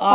8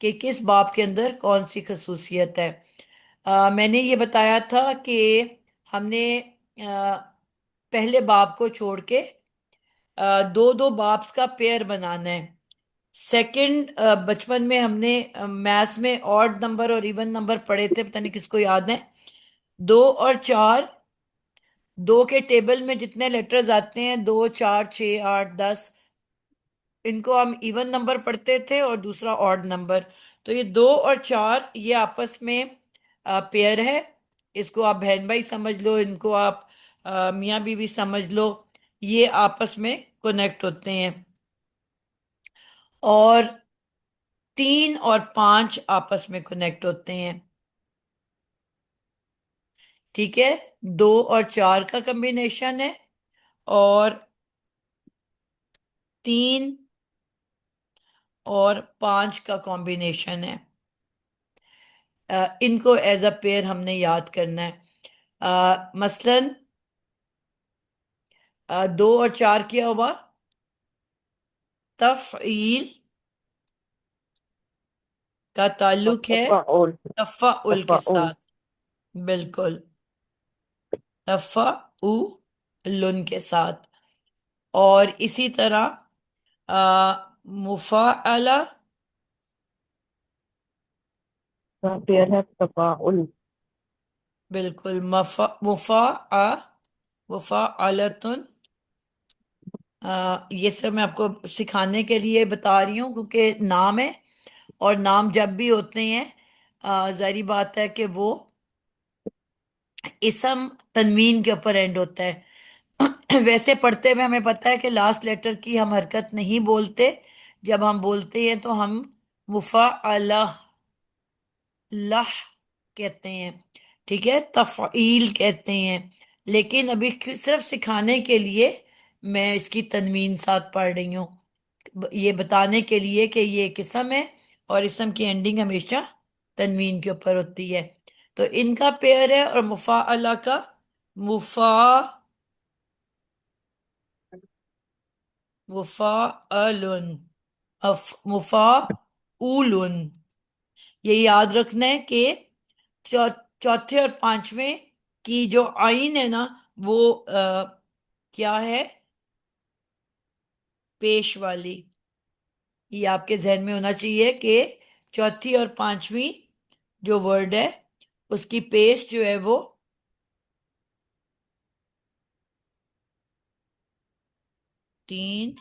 کہ کس باب کے اندر کون سی خصوصیت ہے۔ میں نے یہ بتایا تھا کہ ہم نے پہلے باب کو چھوڑ کے دو دو بابس کا پیئر بنانا ہے۔ سیکنڈ، بچپن میں ہم نے میتھس میں آڈ نمبر اور ایون نمبر پڑھے تھے، پتہ نہیں کس کو یاد ہے۔ 2 اور 4، 2 کے ٹیبل میں جتنے لیٹرز آتے ہیں 2 4 6 8 10، ان کو ہم ایون نمبر پڑھتے تھے اور دوسرا آڈ نمبر۔ تو یہ 2 اور 4 یہ آپس میں پیئر ہے، اس کو آپ بہن بھائی سمجھ لو، ان کو آپ میاں بیوی سمجھ لو، یہ آپس میں کنیکٹ ہوتے ہیں۔ اور 3 اور 5 آپس میں کنیکٹ ہوتے ہیں، ٹھیک ہے۔ 2 اور 4 کا کمبینیشن ہے، اور 3 اور 5 کا کمبینیشن ہے۔ ان کو ایز اے پیئر ہم نے یاد کرنا ہے۔ مثلاً 2 اور 4 کیا ہوا، تفعیل کا تعلق ہے تفاعل تفاعل کے تفاعل ساتھ، بالکل، تفاعل کے ساتھ۔ اور اسی طرح مفاعلہ کا پیئر ہے تفاعل۔ بالکل، مفاعلتن، یہ سب میں آپ کو سکھانے کے لیے بتا رہی ہوں کیونکہ نام ہے، اور نام جب بھی ہوتے ہیں ظاہری بات ہے کہ وہ اسم تنوین کے اوپر اینڈ ہوتا ہے۔ ویسے پڑھتے ہوئے ہمیں پتہ ہے کہ لاسٹ لیٹر کی ہم حرکت نہیں بولتے، جب ہم بولتے ہیں تو ہم مفعلہ لہ کہتے ہیں، ٹھیک ہے، تفعیل کہتے ہیں۔ لیکن ابھی صرف سکھانے کے لیے میں اس کی تنوین ساتھ پڑھ رہی ہوں، یہ بتانے کے لیے کہ یہ ایک اسم ہے اور اسم کی اینڈنگ ہمیشہ تنوین کے اوپر ہوتی ہے۔ تو ان کا پیئر ہے، اور مفاعلہ کا مفاعل مفاعول۔ یہ یاد رکھنا ہے کہ چوتھے اور پانچویں کی جو آئین ہے نا وہ کیا ہے؟ پیش والی۔ یہ آپ کے ذہن میں ہونا چاہیے کہ چوتھی اور پانچویں جو ورڈ ہے اس کی پیش جو ہے وہ 3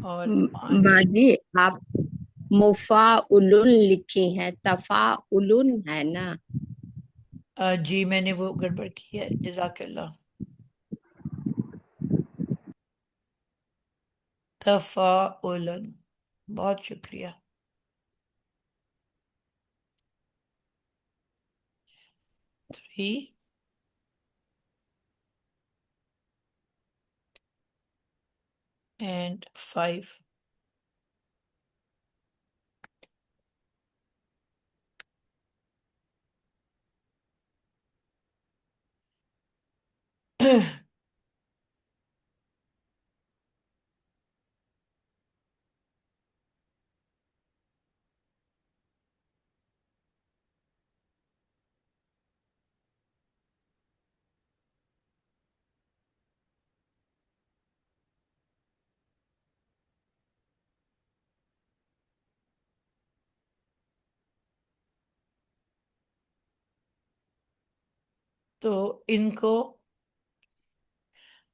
اور 5۔ باجی آپ مفاعل لکھی ہیں، تفاعل ہے نا؟ جی میں نے وہ گڑبڑ کی ہے، جزاک اللہ۔ تفاعل، بہت شکریہ۔ 3 اور 5۔ تو ان کو،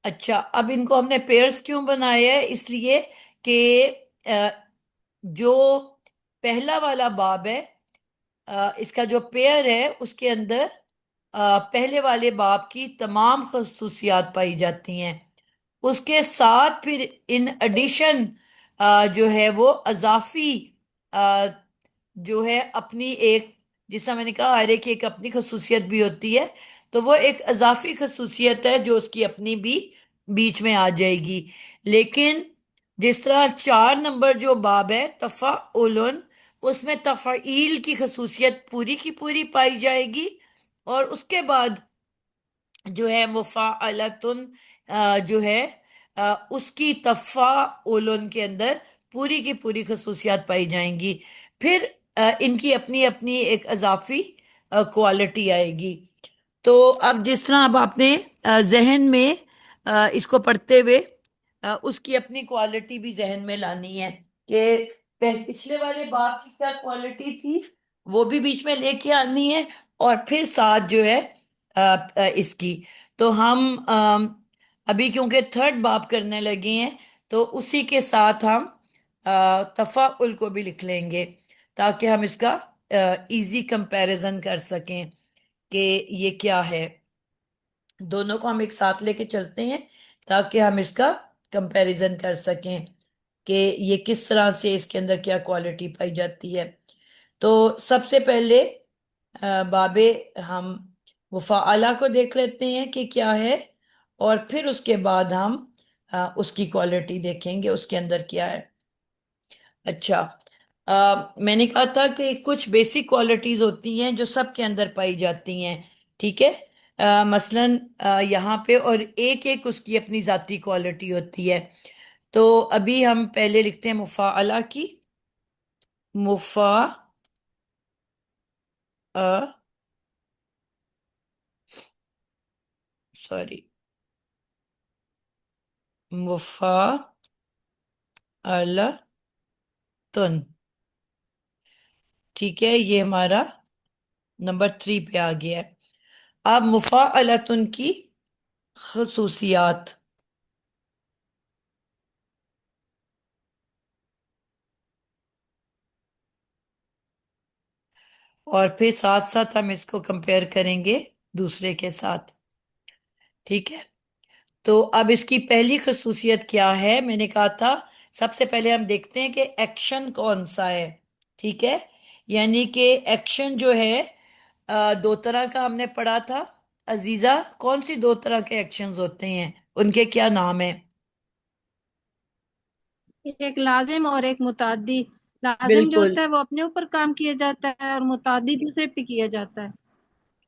اچھا اب ان کو ہم نے پیئرز کیوں بنایا ہے؟ اس لیے کہ جو پہلا والا باب ہے اس کا جو پیئر ہے اس کے اندر پہلے والے باب کی تمام خصوصیات پائی جاتی ہیں، اس کے ساتھ پھر ان ایڈیشن جو ہے وہ اضافی آ، جو ہے اپنی ایک، جس طرح میں نے کہا ہر ایک کی ایک اپنی خصوصیت بھی ہوتی ہے، تو وہ ایک اضافی خصوصیت ہے جو اس کی اپنی بھی بیچ میں آ جائے گی۔ لیکن جس طرح 4 نمبر جو باب ہے تفاعل، اس میں تفعیل کی خصوصیت پوری کی پوری پائی جائے گی، اور اس کے بعد جو ہے مفاعلتن جو ہے اس کی تفاعل کے اندر پوری کی پوری خصوصیات پائی جائیں گی. پھر ان کی اپنی اپنی ایک اضافی کوالٹی آئے گی. تو اب جس طرح اب آپ نے ذہن میں اس کو پڑھتے ہوئے اس کی اپنی کوالٹی بھی ذہن میں لانی ہے کہ پچھلے والے باب کی کیا کوالٹی تھی، وہ بھی بیچ میں لے کے آنی ہے، اور پھر ساتھ جو ہے اس کی. تو ہم ابھی کیونکہ تھرڈ باب کرنے لگے ہیں تو اسی کے ساتھ ہم تفاعل کو بھی لکھ لیں گے تاکہ ہم اس کا ایزی کمپیریزن کر سکیں کہ یہ کیا ہے. دونوں کو ہم ایک ساتھ لے کے چلتے ہیں تاکہ ہم اس کا کمپیریزن کر سکیں کہ یہ کس طرح سے اس کے اندر کیا کوالٹی پائی جاتی ہے. تو سب سے پہلے باب ہم مفعلہ کو دیکھ لیتے ہیں کہ کیا ہے، اور پھر اس کے بعد ہم اس کی کوالٹی دیکھیں گے اس کے اندر کیا ہے. اچھا، میں نے کہا تھا کہ کچھ بیسک کوالٹیز ہوتی ہیں جو سب کے اندر پائی جاتی ہیں، ٹھیک ہے. مثلاً یہاں پہ اور ایک ایک اس کی اپنی ذاتی کوالٹی ہوتی ہے. تو ابھی ہم پہلے لکھتے ہیں مفعلہ کی. مفع سوری مفعلتن، ٹھیک ہے. یہ ہمارا نمبر 3 پہ آ گیا ہے. اب مفعلتن کی خصوصیات. اور پھر ساتھ ساتھ ہم اس کو کمپیئر کریں گے دوسرے کے ساتھ، ٹھیک ہے. تو اب اس کی پہلی خصوصیت کیا ہے؟ میں نے کہا تھا سب سے پہلے ہم دیکھتے ہیں کہ ایکشن کون سا ہے، ٹھیک ہے. یعنی کہ ایکشن جو ہے دو طرح کا ہم نے پڑھا تھا. عزیزہ، کون سی دو طرح کے ایکشنز ہوتے ہیں، ان کے کیا نام ہیں؟ ایک لازم اور ایک متعدی. لازم جو بالکل، ہوتا ہے وہ اپنے اوپر کام کیا جاتا ہے اور متعدی دوسرے پہ کیا جاتا ہے.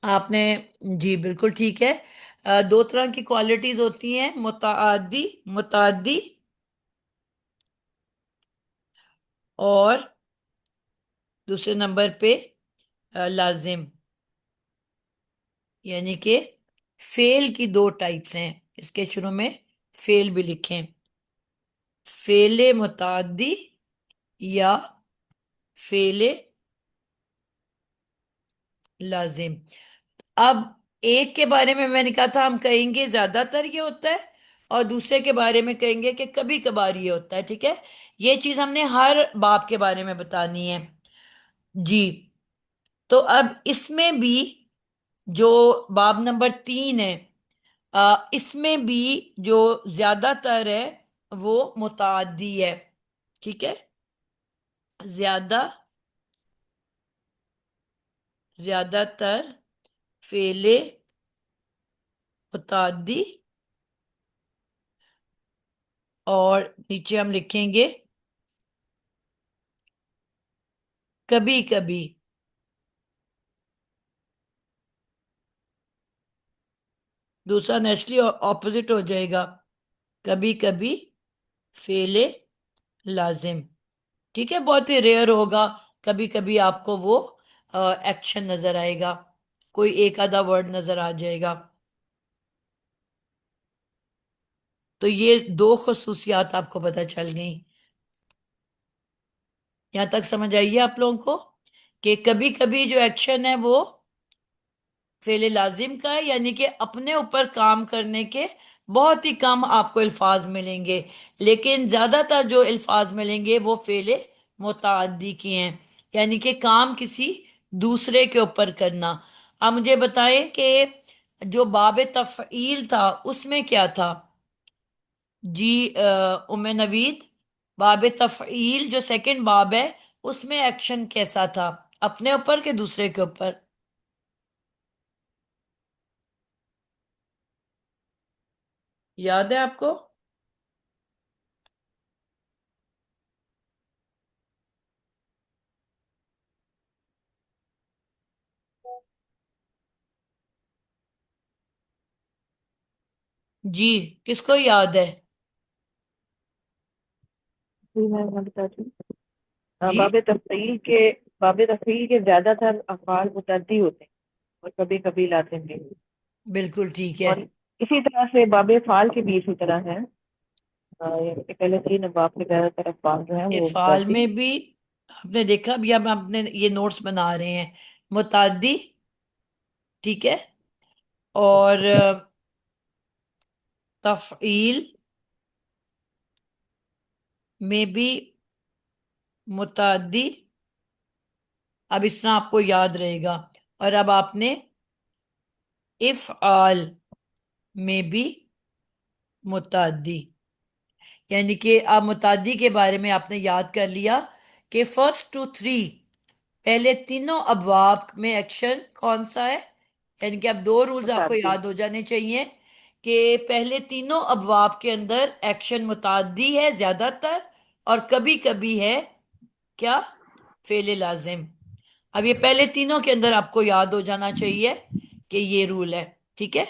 آپ نے، جی بالکل ٹھیک ہے. دو طرح کی کوالٹیز ہوتی ہیں، متعدی متعدی اور دوسرے نمبر پہ لازم. یعنی کہ فیل کی دو ٹائپس ہیں، اس کے شروع میں فیل بھی لکھیں، فیل متعدی یا فیل لازم. اب ایک کے بارے میں نے کہا تھا ہم کہیں گے زیادہ تر یہ ہوتا ہے، اور دوسرے کے بارے میں کہیں گے کہ کبھی کبھار یہ ہوتا ہے، ٹھیک ہے. یہ چیز ہم نے ہر باب کے بارے میں بتانی ہے. جی، تو اب اس میں بھی جو باب نمبر 3 ہے، اس میں بھی جو زیادہ تر ہے وہ متعدی ہے، ٹھیک ہے. زیادہ تر فعل متعدی، اور نیچے ہم لکھیں گے کبھی کبھی. دوسرا نیچرلی اپوزٹ ہو جائے گا، کبھی کبھی فعل لازم، ٹھیک ہے. بہت ہی ریئر ہوگا، کبھی کبھی آپ کو وہ ایکشن نظر آئے گا، کوئی ایک آدھا ورڈ نظر آ جائے گا. تو یہ دو خصوصیات آپ کو پتہ چل گئیں. یہاں تک سمجھ آئیے آپ لوگوں کو کہ کبھی کبھی جو ایکشن ہے وہ فعل لازم کا ہے، یعنی کہ اپنے اوپر کام کرنے کے بہت ہی کم آپ کو الفاظ ملیں گے، لیکن زیادہ تر جو الفاظ ملیں گے وہ فعل متعدی کے ہیں، یعنی کہ کام کسی دوسرے کے اوپر کرنا. آپ مجھے بتائیں کہ جو باب تفعیل تھا اس میں کیا تھا؟ جی ام نوید، باب تفعیل جو سیکنڈ باب ہے اس میں ایکشن کیسا تھا، اپنے اوپر کہ دوسرے کے اوپر؟ یاد ہے آپ کو؟ جی، کس کو یاد ہے؟ جی میں بتاتی ہوں۔ جی باب تفعیل کے زیادہ تر افعال متعدی ہوتے ہیں اور کبھی کبھی لازم بھی، بالکل ٹھیک ہے. اور اسی طرح سے باب فعال کے بھی اسی طرح ہے، یعنی کہ پہلے تین باب کے زیادہ تر افعال جو ہیں وہ افعال متعدی۔ میں بھی آپ نے دیکھا، ابھی ہم اپنے یہ نوٹس بنا رہے ہیں. متعدی، ٹھیک ہے، اور تفعیل میں بھی متعدی. اب اس طرح آپ کو یاد رہے گا. اور اب آپ نے افعال میں بھی متعدی، یعنی کہ اب متعدی کے بارے میں آپ نے یاد کر لیا کہ فرسٹ ٹو تھری، پہلے تینوں ابواب میں ایکشن کون سا ہے. یعنی کہ اب دو رولز آپ کو متعدی یاد ہو جانے چاہیے کہ پہلے تینوں ابواب کے اندر ایکشن متعدی ہے زیادہ تر، اور کبھی کبھی ہے کیا، فعل لازم. اب یہ پہلے تینوں کے اندر آپ کو یاد ہو جانا چاہیے کہ یہ رول ہے. ٹھیک ہے.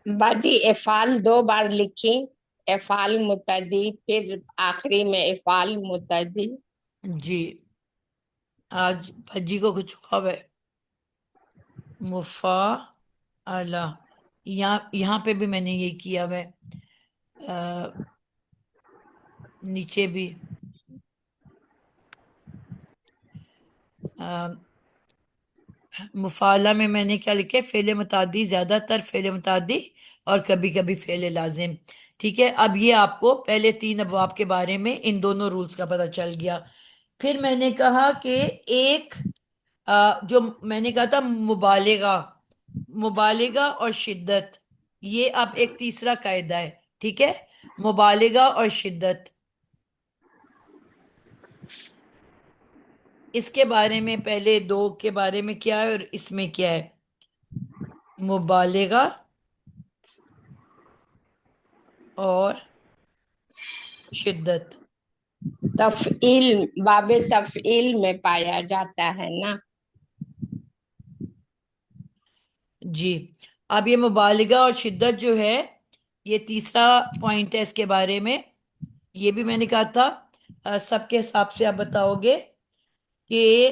باجی افعال دو بار لکھی، افعال متعدی، پھر آخری میں افعال متعدی. جی آج بجی کو کچھ ہوا ہے. مفا یہاں پہ بھی میں نے یہ کیا ہوا ہے، نیچے بھی مفعلہ میں نے کیا لکھا ہے، فعل متعدی، زیادہ تر فعل متعدی، اور کبھی کبھی فعل لازم. ٹھیک ہے. اب یہ آپ کو پہلے تین ابواب کے بارے میں ان دونوں رولز کا پتہ چل گیا. پھر میں نے کہا کہ ایک جو میں نے کہا تھا مبالغہ، مبالغہ اور شدت، یہ اب ایک تیسرا قاعدہ ہے. ٹھیک ہے. مبالغہ اور شدت، اس کے بارے میں پہلے دو کے بارے میں کیا ہے اور اس میں کیا ہے. مبالغہ اور شدت. تفعیل باب تفعیل میں پایا جاتا ہے نا. جی اب یہ مبالغہ اور شدت جو ہے، یہ تیسرا پوائنٹ ہے. اس کے بارے میں یہ بھی میں نے کہا تھا سب کے حساب سے آپ بتاؤ گے کہ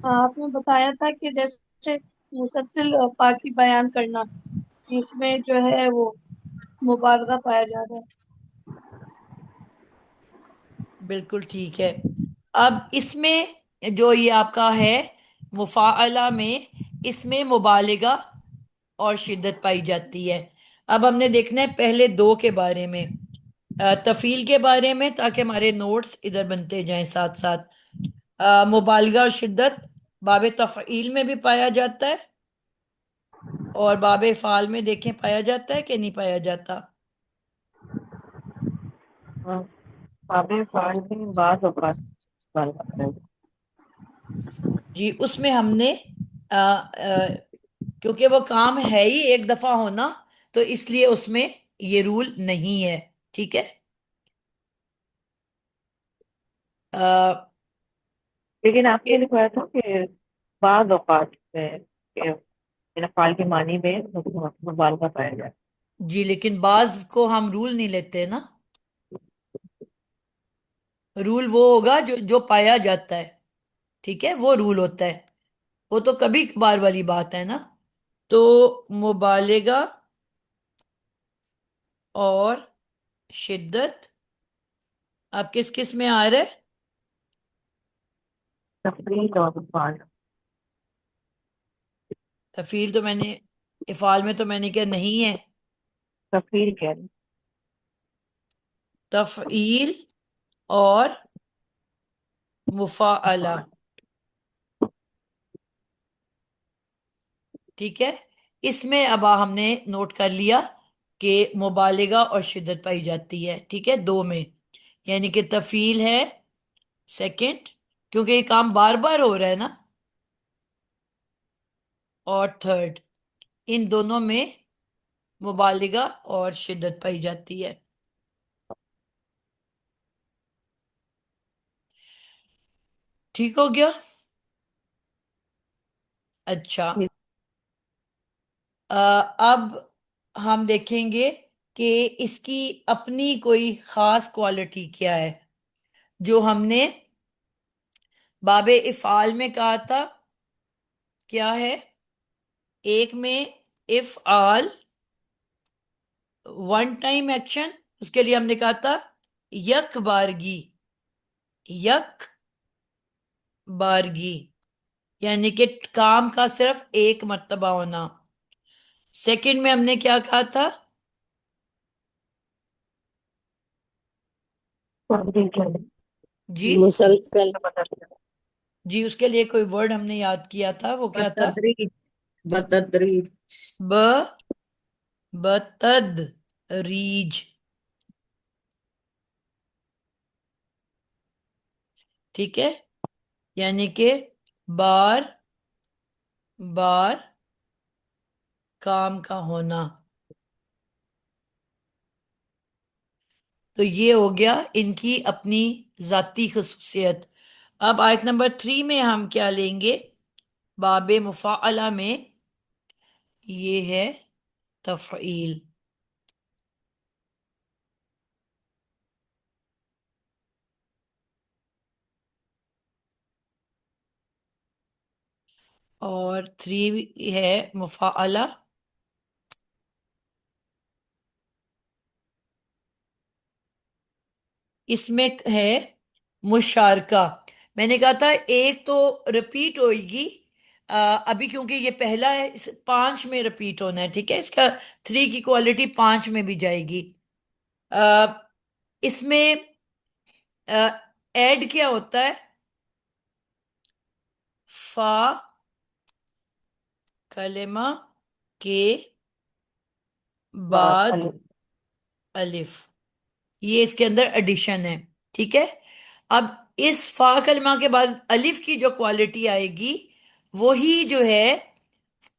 آپ نے بتایا تھا کہ جیسے مسلسل پاکی بیان کرنا، اس میں جو ہے وہ مبالغہ پایا جا رہا ہے. بالکل ٹھیک ہے. اب اس میں جو یہ آپ کا ہے مفاعلہ میں، اس میں مبالغہ اور شدت پائی جاتی ہے. اب ہم نے دیکھنا ہے پہلے دو کے بارے میں، تفیل کے بارے میں، تاکہ ہمارے نوٹس ادھر بنتے جائیں ساتھ ساتھ. مبالغہ اور شدت باب تفعیل میں بھی پایا جاتا ہے، اور باب فعال میں دیکھیں پایا جاتا ہے کہ نہیں پایا جاتا. باب فعال میں بعض اوقات استعمال کرتے ہیں۔ جی اس میں ہم نے کیونکہ وہ کام ہے ہی ایک دفعہ ہونا، تو اس لیے اس میں یہ رول نہیں ہے. ٹھیک ہے. لیکن آپ نے لکھوایا تھا کہ بعض اوقات میں کہ فعال کے معنی میں مبالغہ پایا جائے۔ جی لیکن بعض کو ہم رول نہیں لیتے نا. رول وہ ہوگا جو جو پایا جاتا ہے. ٹھیک ہے، وہ رول ہوتا ہے. وہ تو کبھی کبھار والی بات ہے نا. تو مبالغہ اور شدت اب کس کس میں آ رہا ہے؟ تفریح اور فعال۔ تفیل تو میں نے، افعال میں تو میں نے کیا نہیں ہے. تفریح کہہ رہے ہیں۔ تفعیل اور مفاعلہ. ٹھیک ہے. اس میں اب ہم نے نوٹ کر لیا کہ مبالغہ اور شدت پائی جاتی ہے. ٹھیک ہے، دو میں، یعنی کہ تفیل ہے سیکنڈ، کیونکہ یہ کام بار بار ہو رہا ہے نا، اور تھرڈ، ان دونوں میں مبالغہ اور شدت پائی جاتی ہے. ٹھیک ہو گیا. اچھا اب ہم دیکھیں گے. کہ اس کی اپنی کوئی خاص کوالٹی کیا ہے. جو ہم نے باب افعال میں کہا تھا کیا ہے، ایک میں افعال ون ٹائم ایکشن، اس کے لیے ہم نے کہا تھا یک بارگی، یک بارگی یعنی کہ کام کا صرف ایک مرتبہ ہونا. سیکنڈ میں ہم نے کیا کہا تھا، جی مسلسل جی اس کے لیے کوئی ورڈ ہم نے یاد کیا تھا، وہ کیا تھا، بتدریج بتدریج ب بتد ریج. ٹھیک ہے، یعنی کہ بار بار کام کا ہونا. تو یہ ہو گیا ان کی اپنی ذاتی خصوصیت. اب آیت نمبر 3 میں ہم کیا لیں گے، باب مفاعلہ میں یہ ہے تفعیل. اور 3 ہے مفاعلہ. اس میں ہے مشارکہ. میں نے کہا تھا ایک تو رپیٹ ہوئے گی، ابھی کیونکہ یہ پہلا ہے، 5 میں رپیٹ ہونا ہے. ٹھیک ہے، اس کا 3 کی کوالٹی 5 میں بھی جائے گی. اس میں ایڈ کیا ہوتا ہے، فا کلمہ کے بعد الف، یہ اس کے اندر ایڈیشن ہے. ٹھیک ہے، اب اس فا کلمہ کے بعد الف کی جو کوالٹی آئے گی وہی جو ہے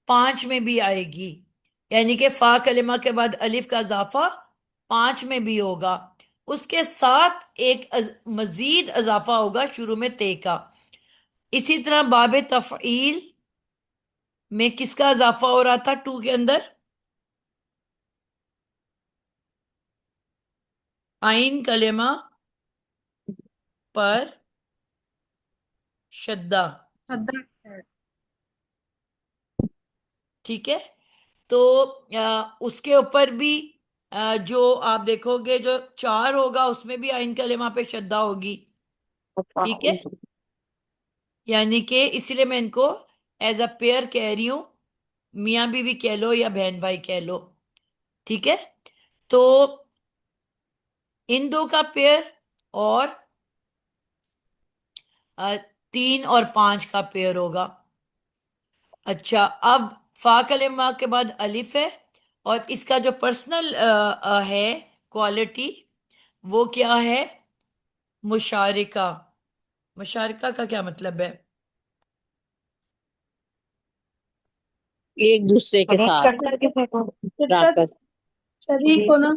5 میں بھی آئے گی. یعنی کہ فا کلمہ کے بعد الف کا اضافہ 5 میں بھی ہوگا، اس کے ساتھ ایک مزید اضافہ ہوگا شروع میں تے کا. اسی طرح باب تفعیل میں کس کا اضافہ ہو رہا تھا 2 کے اندر، عین کلمہ پر شدہ. شدہ ٹھیک ہے، تو اس کے اوپر بھی جو آپ دیکھو گے جو 4 ہوگا اس میں بھی عین کلمہ پہ شدہ ہوگی. ٹھیک ہے، یعنی کہ اسی لیے میں ان کو ایز اے پیئر کہہ رہی ہوں، میاں بیوی کہہ لو یا بہن بھائی کہہ لو. ٹھیک ہے، تو ان دو کا پیئر اور 3 اور 5 کا پیئر ہوگا. اچھا، اب فا کلمہ کے بعد الف ہے اور اس کا جو پرسنل ہے کوالٹی وہ کیا ہے، مشارکہ. مشارکہ کا کیا مطلب ہے، ایک دوسرے کے کنیکٹ ساتھ کرنا کسی کو. شرکت، شراکت شریک جی ہونا.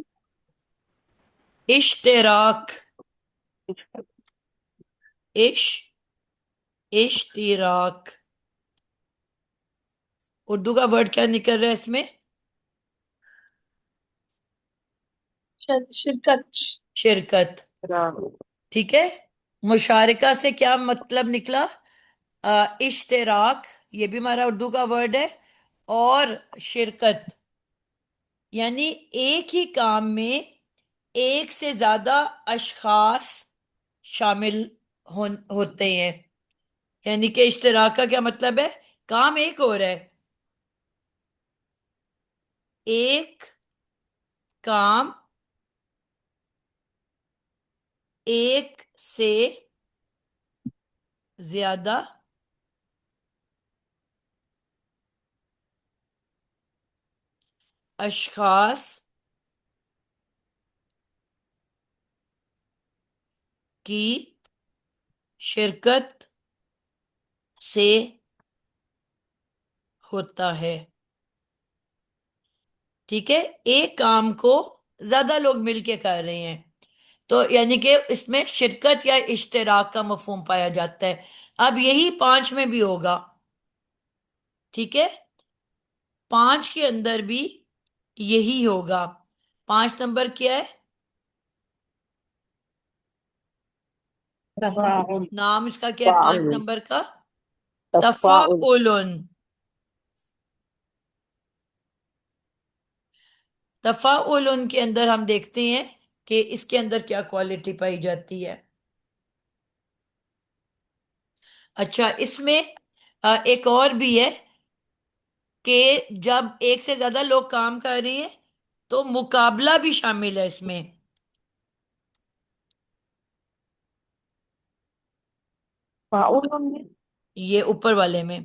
اشتراک، اشتراک. اردو کا ورڈ کیا نکل رہا ہے اس میں، شرکت. شرکت. ٹھیک ہے، مشارکہ سے کیا مطلب نکلا، اشتراک، یہ بھی ہمارا اردو کا ورڈ ہے، اور شرکت یعنی ایک ہی کام میں ایک سے زیادہ اشخاص شامل ہوتے ہیں. یعنی کہ اشتراک کا کیا مطلب ہے، کام ایک ہو رہا ہے، ایک کام ایک سے زیادہ اشخاص کی شرکت سے ہوتا ہے. ٹھیک ہے، ایک کام کو زیادہ لوگ مل کے کر رہے ہیں، تو یعنی کہ اس میں شرکت یا اشتراک کا مفہوم پایا جاتا ہے. اب یہی 5 میں بھی ہوگا. ٹھیک ہے، 5 کے اندر بھی یہی ہوگا. 5 نمبر کیا ہے؟ تفاعل. نام اس کا کیا ہے 5 تفاعل. نمبر کا؟ تفاعل. تفاعل. تفاعل کے اندر ہم دیکھتے ہیں کہ اس کے اندر کیا کوالٹی پائی جاتی ہے. اچھا، اس میں ایک اور بھی ہے کہ جب ایک سے زیادہ لوگ کام کر رہے ہیں تو مقابلہ بھی شامل ہے اس میں. تفاعل میں یہ اوپر والے میں،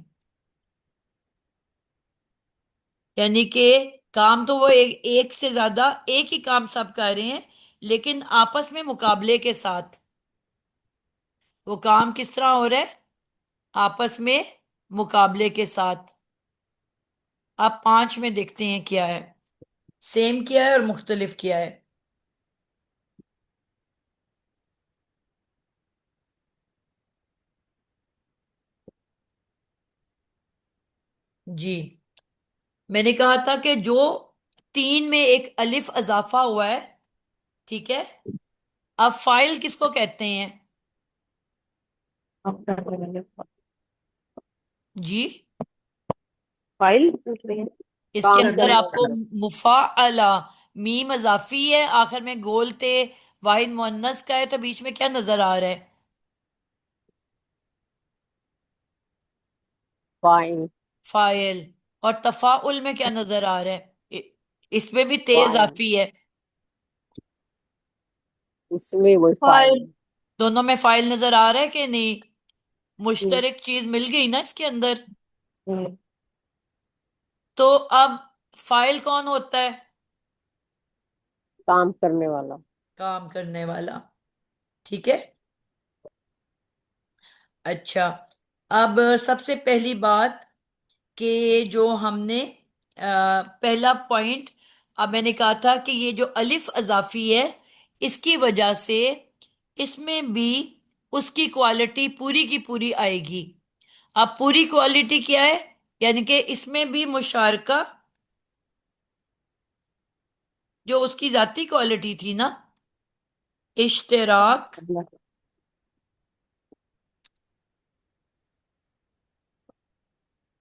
یعنی کہ کام تو وہ ایک سے زیادہ ایک ہی کام سب کر رہے ہیں، لیکن آپس میں مقابلے کے ساتھ. وہ کام کس طرح ہو رہا ہے؟ آپس میں مقابلے کے ساتھ. آپ 5 میں دیکھتے ہیں کیا ہے، سیم کیا ہے اور مختلف کیا ہے. جی، میں نے کہا تھا کہ جو 3 میں ایک الف اضافہ ہوا ہے، ٹھیک ہے. اب فائل کس کو کہتے ہیں؟ آپ کیا کریں گے؟ جی، فائل پوچھ رہی ہیں. اس کے کام اندر کرنے کرنے آپ کو والا. مفاعلہ، میم اضافی ہے، آخر میں گول تے واحد مؤنث کا ہے، تو بیچ میں کیا نظر آ رہا ہے؟ فاعل. فائل. اور تفاعل میں کیا نظر آ رہا ہے؟ اس میں بھی تے فاعل. اضافی ہے. اس میں وہ فاعل. فائل. دونوں میں فائل نظر آ رہا ہے کہ نہیں؟ جی. مشترک چیز مل گئی نا اس کے اندر. ہوں. تو اب فائل کون ہوتا ہے؟ کام کرنے والا. کام کرنے والا. ٹھیک ہے. اچھا، اب سب سے پہلی بات کہ جو ہم نے پہلا پوائنٹ، اب میں نے کہا تھا کہ یہ جو الف اضافی ہے، اس کی وجہ سے اس میں بھی اس کی کوالٹی پوری کی پوری آئے گی. اب پوری کوالٹی کیا ہے؟ یعنی کہ اس میں بھی مشارکہ، جو اس کی ذاتی کوالٹی تھی نا، اشتراک،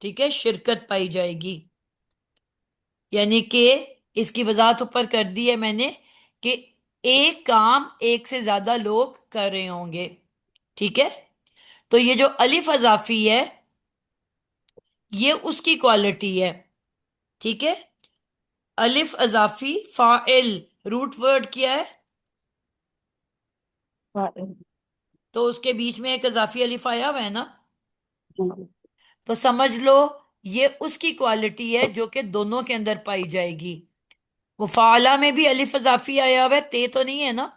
ٹھیک ہے، شرکت پائی جائے گی. یعنی کہ اس کی وضاحت اوپر کر دی ہے میں نے کہ ایک کام ایک سے زیادہ لوگ کر رہے ہوں گے. ٹھیک ہے. تو یہ جو الف اضافی ہے، یہ اس کی کوالٹی ہے. ٹھیک ہے. الف اضافی فاعل، روٹ ورڈ کیا ہے؟ فائل. تو اس کے بیچ میں ایک اضافی الف آیا ہوا ہے نا، جی. تو سمجھ لو یہ اس کی کوالٹی ہے جو کہ دونوں کے اندر پائی جائے گی. مفاعلہ میں بھی الف اضافی آیا ہوا ہے، تے تو نہیں ہے نا؟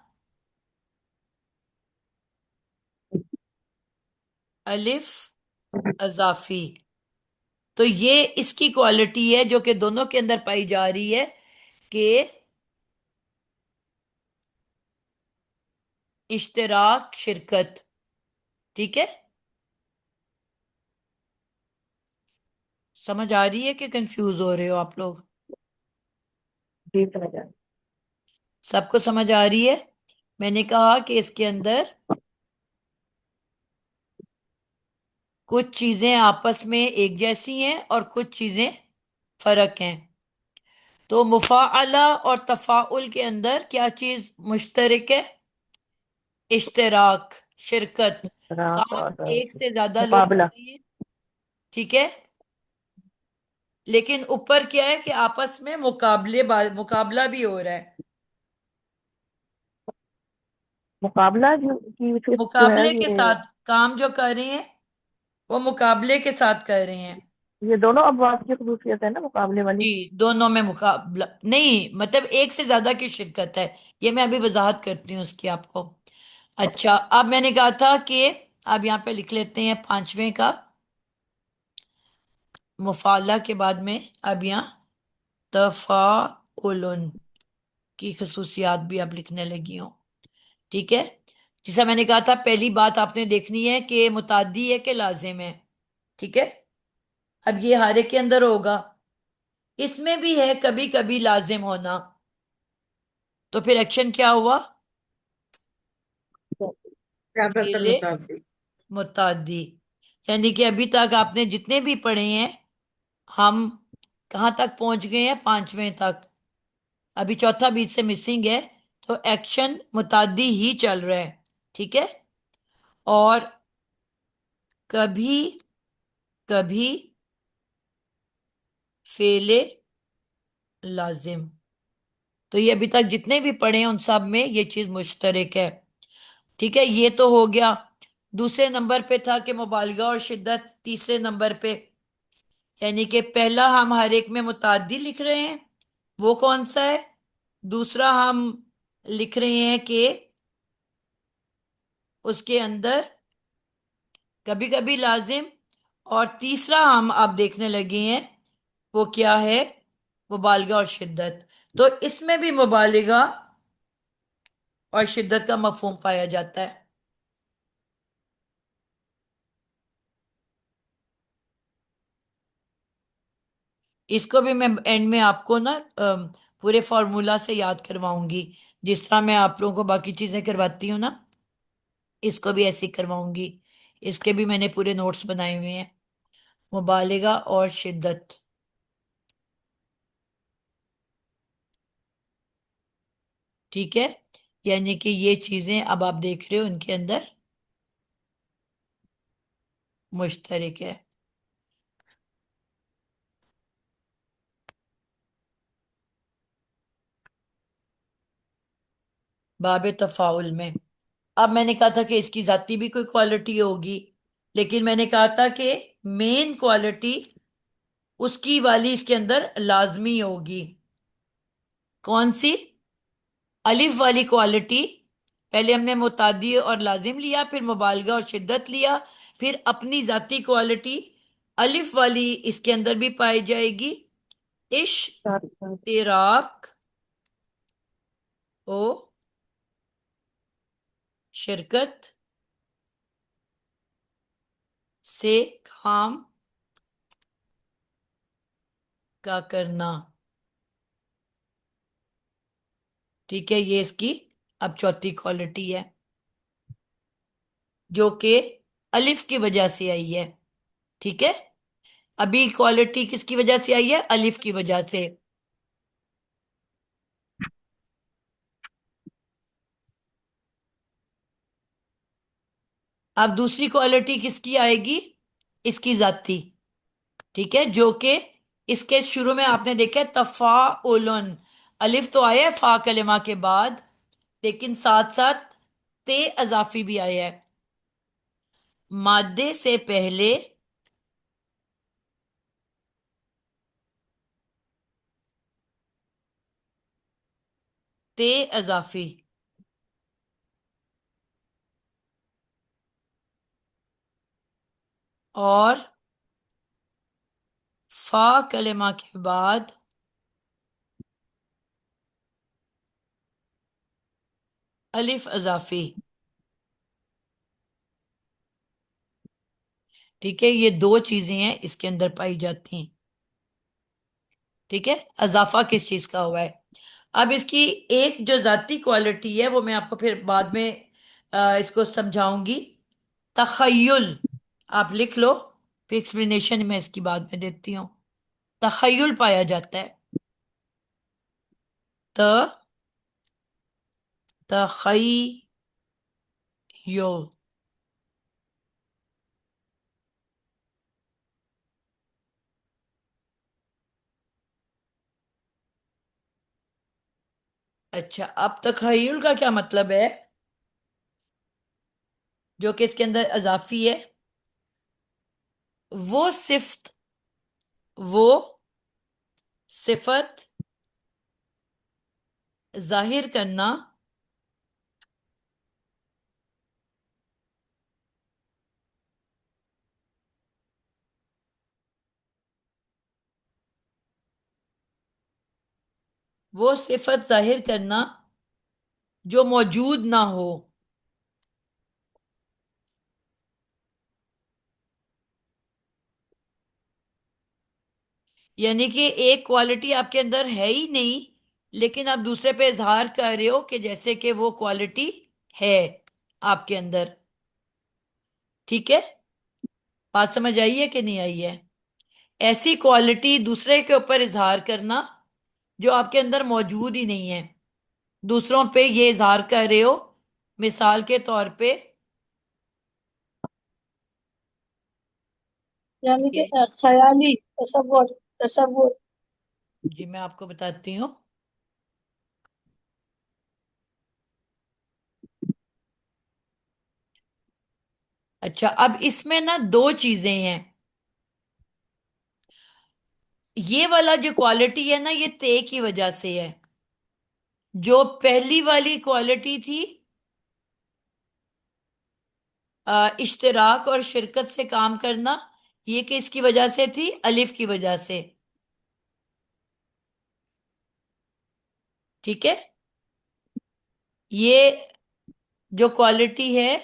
الف اضافی، تو یہ اس کی کوالٹی ہے جو کہ دونوں کے اندر پائی جا رہی ہے کہ اشتراک، شرکت. ٹھیک ہے. سمجھ آ رہی ہے کہ کنفیوز ہو رہے ہو آپ لوگ؟ جی سمجھ آ سب کو سمجھ آ رہی ہے؟ میں نے کہا کہ اس کے اندر کچھ چیزیں آپس میں ایک جیسی ہیں اور کچھ چیزیں فرق ہیں. تو مفاعلہ اور تفاعل کے اندر کیا چیز مشترک ہے؟ اشتراک، شرکت. اشتراک کام اور ایک سے زیادہ لوگ کر مقابلہ. رہے ہیں. ٹھیک ہے. لیکن اوپر کیا ہے کہ آپس میں مقابلہ بھی ہو رہا ہے. مقابلہ کی صرف جو ہے مقابلے کے ساتھ کام جو کر رہے ہیں وہ مقابلے کے ساتھ کر رہے ہیں. یہ دونوں ابواب کی خصوصیت ہے نا مقابلے والی. جی، دونوں میں مقابلہ نہیں، مطلب ایک سے زیادہ کی شرکت ہے. یہ میں ابھی وضاحت کرتی ہوں اس کی آپ کو. اچھا، اب میں نے کہا تھا کہ اب یہاں پہ لکھ لیتے ہیں 5ویں کا مفاعلہ کے بعد میں. اب یہاں تفاعل کی خصوصیات بھی اب لکھنے لگی ہوں. ٹھیک ہے. جیسا میں نے کہا تھا پہلی بات آپ نے دیکھنی ہے کہ متعدی ہے کہ لازم ہے. ٹھیک ہے. اب یہ ہر ایک کے اندر ہوگا. اس میں بھی ہے کبھی کبھی لازم ہونا. تو پھر ایکشن کیا ہوا؟ رابطۃ فعل المتعدی. متعدی. یعنی کہ ابھی تک آپ نے جتنے بھی پڑھے ہیں، ہم کہاں تک پہنچ گئے ہیں؟ پانچویں تک. ابھی چوتھا بیچ سے مسنگ ہے، تو ایکشن متعدی ہی چل رہا ہے. ٹھیک ہے. اور کبھی کبھی فعل لازم. تو یہ ابھی تک جتنے بھی پڑھے ہیں ان سب میں یہ چیز مشترک ہے. ٹھیک ہے، یہ تو ہو گیا. دوسرے نمبر پہ تھا کہ مبالغہ اور شدت. تیسرے نمبر پہ یعنی کہ پہلا ہم ہر ایک میں متعدی لکھ رہے ہیں، وہ کون سا ہے؟ دوسرا ہم لکھ رہے ہیں کہ اس کے اندر کبھی کبھی لازم. اور تیسرا ہم اب دیکھنے لگے ہیں وہ کیا ہے؟ مبالغہ اور شدت. تو اس میں بھی مبالغہ اور شدت کا مفہوم پایا جاتا ہے. اس کو بھی میں اینڈ میں آپ کو نا پورے فارمولا سے یاد کرواؤں گی، جس طرح میں آپ لوگوں کو باقی چیزیں کرواتی ہوں نا، اس کو بھی ایسے ہی کرواؤں گی. اس کے بھی میں نے پورے نوٹس بنائے ہوئے ہیں. مبالغہ اور شدت. ٹھیک ہے، یعنی کہ یہ چیزیں اب آپ دیکھ رہے ہو ان کے اندر مشترک ہے. باب تفاعل میں اب میں نے کہا تھا کہ اس کی ذاتی بھی کوئی کوالٹی ہوگی، لیکن میں نے کہا تھا کہ مین کوالٹی اس کی والی اس کے اندر لازمی ہوگی. کون سی؟ الف والی کوالٹی. پہلے ہم نے متعدی اور لازم لیا، پھر مبالغہ اور شدت لیا، پھر اپنی ذاتی کوالٹی الف والی اس کے اندر بھی پائی جائے گی. اشتراک او شرکت سے کام کا کرنا. ٹھیک ہے، یہ اس کی اب چوتھی کوالٹی ہے جو کہ الف کی وجہ سے آئی ہے. ٹھیک ہے، ابھی کوالٹی کس کی وجہ سے آئی ہے؟ الف کی وجہ سے. اب دوسری کوالٹی کس کی آئے گی؟ اس کی ذاتی. ٹھیک ہے، جو کہ اس کے شروع میں آپ نے دیکھا تفاعلن. الف تو آیا ہے فا کلمہ کے بعد، لیکن ساتھ ساتھ تے اضافی بھی آیا ہے. مادے سے پہلے تے اضافی اور فا کلمہ کے بعد الف اضافی. ٹھیک ہے، یہ دو چیزیں ہیں اس کے اندر پائی جاتی ہیں. ٹھیک ہے، اضافہ کس چیز کا ہوا ہے؟ اب اس کی ایک جو ذاتی کوالٹی ہے وہ میں آپ کو پھر بعد میں اس کو سمجھاؤں گی. تخیل آپ لکھ لو، پھر ایکسپلینیشن میں اس کی بعد میں دیتی ہوں. تخیل پایا جاتا ہے. تخیل. اچھا، اب تخیل کا کیا مطلب ہے؟ جو کہ اس کے اندر اضافی ہے. وہ صفت وہ صفت ظاہر کرنا وہ صفت ظاہر کرنا جو موجود نہ ہو. یعنی کہ ایک کوالٹی آپ کے اندر ہے ہی نہیں لیکن آپ دوسرے پہ اظہار کر رہے ہو کہ جیسے کہ وہ کوالٹی ہے آپ کے اندر. ٹھیک ہے؟ بات سمجھ آئی ہے کہ نہیں آئی ہے؟ ایسی کوالٹی دوسرے کے اوپر اظہار کرنا جو آپ کے اندر موجود ہی نہیں ہے، دوسروں پہ یہ اظہار کر رہے ہو. مثال کے طور پہ یعنی کہ یہ، خیالی تصور، تصور. جی میں آپ کو بتاتی ہوں. اچھا، اب اس میں نا دو چیزیں ہیں. یہ والا جو کوالٹی ہے نا، یہ تے کی وجہ سے ہے. جو پہلی والی کوالٹی تھی، اشتراک اور شرکت سے کام کرنا، یہ کس کی وجہ سے تھی؟ الف کی وجہ سے. ٹھیک ہے؟ یہ جو کوالٹی ہے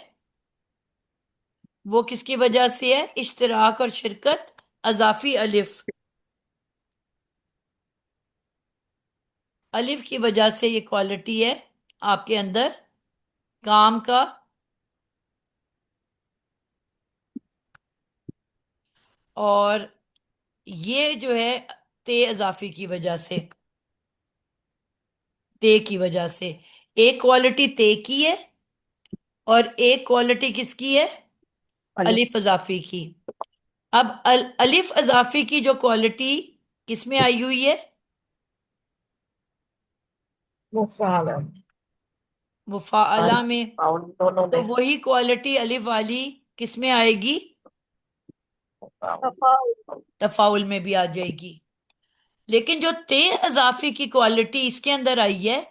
وہ کس کی وجہ سے ہے؟ اشتراک اور شرکت، اضافی الف. الف کی وجہ سے یہ کوالٹی ہے آپ کے اندر کام کا. اور یہ جو ہے تے اضافی کی وجہ سے، تے کی وجہ سے. ایک کوالٹی تے کی ہے اور ایک کوالٹی کس کی ہے؟ الف الف اضافی کی. اب الف اضافی کی جو کوالٹی کس میں آئی ہوئی ہے؟ مفعل مفاعلہ میں. فاؤل دونوں تو میں وہی کوالٹی الف والی کس میں آئے گی؟ مفعول. تفاعل. تفاعل میں بھی آ جائے گی. لیکن جو تے اضافی کی کوالٹی اس کے اندر آئی ہے،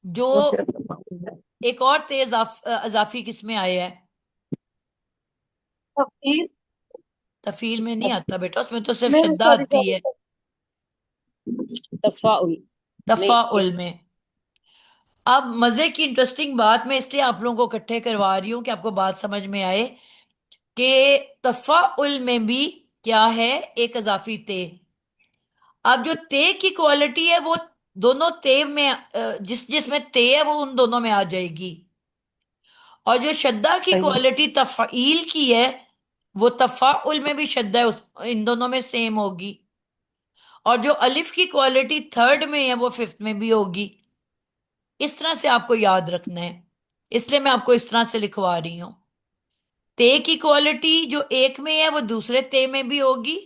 جو وہ صرف مفعول ہے. ایک اور تے اضافی کس میں آیا ہے؟ تفعیل. تفیل میں نہیں آتا بیٹا، اس میں تو صرف نہیں، شدہ سوری آتی سوری. ہے. تفاعل نہیں. تفاعل میں. اب مزے کی انٹرسٹنگ بات میں اس لیے آپ لوگوں کو اکٹھے کروا رہی ہوں کہ آپ کو بات سمجھ میں آئے کہ تفاعل میں بھی کیا ہے؟ ایک اضافی تے. اب جو تے کی کوالٹی ہے وہ دونوں تے میں، جس جس میں تے ہے وہ ان دونوں میں آ جائے گی. اور جو شدہ کی صحیح. کوالٹی تفعیل کی ہے وہ تفاعل میں بھی شدہ ان دونوں میں سیم ہوگی. اور جو الف کی کوالٹی تھرڈ میں ہے وہ ففتھ میں بھی ہوگی. اس طرح سے آپ کو یاد رکھنا ہے، اس لیے میں آپ کو اس طرح سے لکھوا رہی ہوں. تے کی کوالٹی جو ایک میں ہے وہ دوسرے تے میں بھی ہوگی،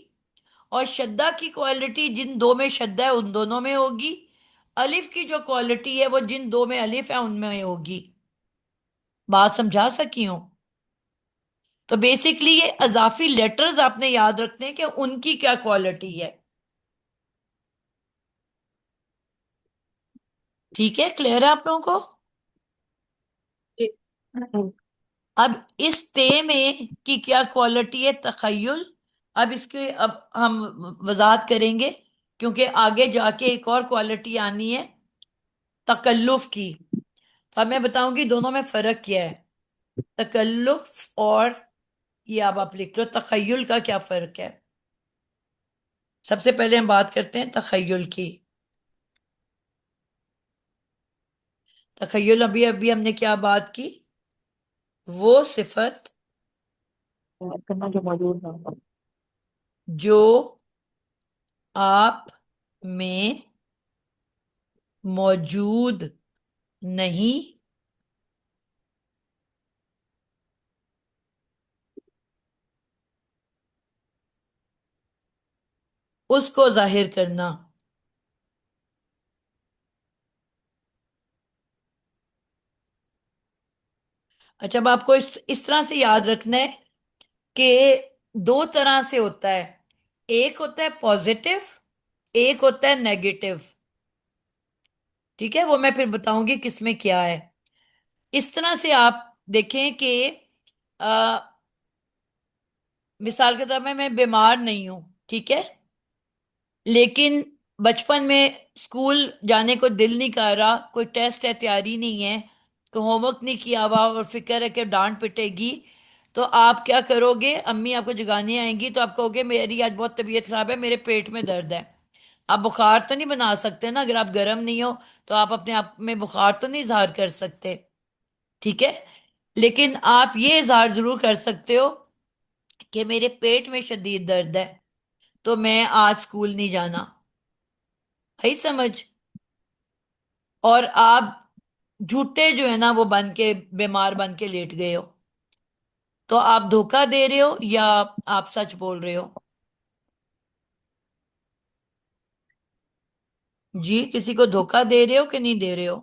اور شدہ کی کوالٹی جن دو میں شدہ ہے ان دونوں میں ہوگی. الف کی جو کوالٹی ہے وہ جن دو میں الف ہے ان میں ہوگی. بات سمجھا سکی ہوں؟ تو بیسیکلی یہ اضافی لیٹرز آپ نے یاد رکھنے ہیں کہ ان کی کیا کوالٹی ہے. ٹھیک ہے؟ کلیئر ہے آپ لوگوں کو؟ جی. اب اس تے میں کی کیا کوالٹی ہے؟ تخیل. اب اس کے اب ہم وضاحت کریں گے کیونکہ آگے جا کے ایک اور کوالٹی آنی ہے تکلف کی. اب میں بتاؤں گی دونوں میں فرق کیا ہے. تکلف اور یہ اب آپ لکھ لو تخیل کا کیا فرق ہے. سب سے پہلے ہم بات کرتے ہیں تخیل کی. تخیل ابھی ابھی ہم نے کیا بات کی؟ وہ صفت کرنا جو موجود نہ ہو. جو آپ میں موجود نہیں اس کو ظاہر کرنا. اچھا، اب آپ کو اس طرح سے یاد رکھنا ہے کہ دو طرح سے ہوتا ہے. ایک ہوتا ہے پازیٹیو، ایک ہوتا ہے نیگیٹو. ٹھیک ہے؟ وہ میں پھر بتاؤں گی کس میں کیا ہے. اس طرح سے آپ دیکھیں کہ مثال کے طور پہ میں بیمار نہیں ہوں، ٹھیک ہے، لیکن بچپن میں اسکول جانے کو دل نہیں کر رہا، کوئی ٹیسٹ ہے تیاری نہیں ہے، کوئی ہوم ورک نہیں کیا ہوا اور فکر ہے کہ ڈانٹ پٹے گی، تو آپ کیا کرو گے؟ امی آپ کو جگانے آئیں گی تو آپ کہو گے میری آج بہت طبیعت خراب ہے، میرے پیٹ میں درد ہے. آپ بخار تو نہیں بنا سکتے نا، اگر آپ گرم نہیں ہو تو آپ اپنے آپ میں بخار تو نہیں اظہار کر سکتے، ٹھیک ہے؟ لیکن آپ یہ اظہار ضرور کر سکتے ہو کہ میرے پیٹ میں شدید درد ہے تو میں آج اسکول نہیں جانا، ہے سمجھ؟ اور آپ جھوٹے جو ہے نا وہ بن کے بیمار بن کے لیٹ گئے ہو، تو آپ دھوکہ دے رہے ہو یا آپ سچ بول رہے ہو؟ جی، کسی کو دھوکہ دے رہے ہو کہ نہیں دے رہے ہو؟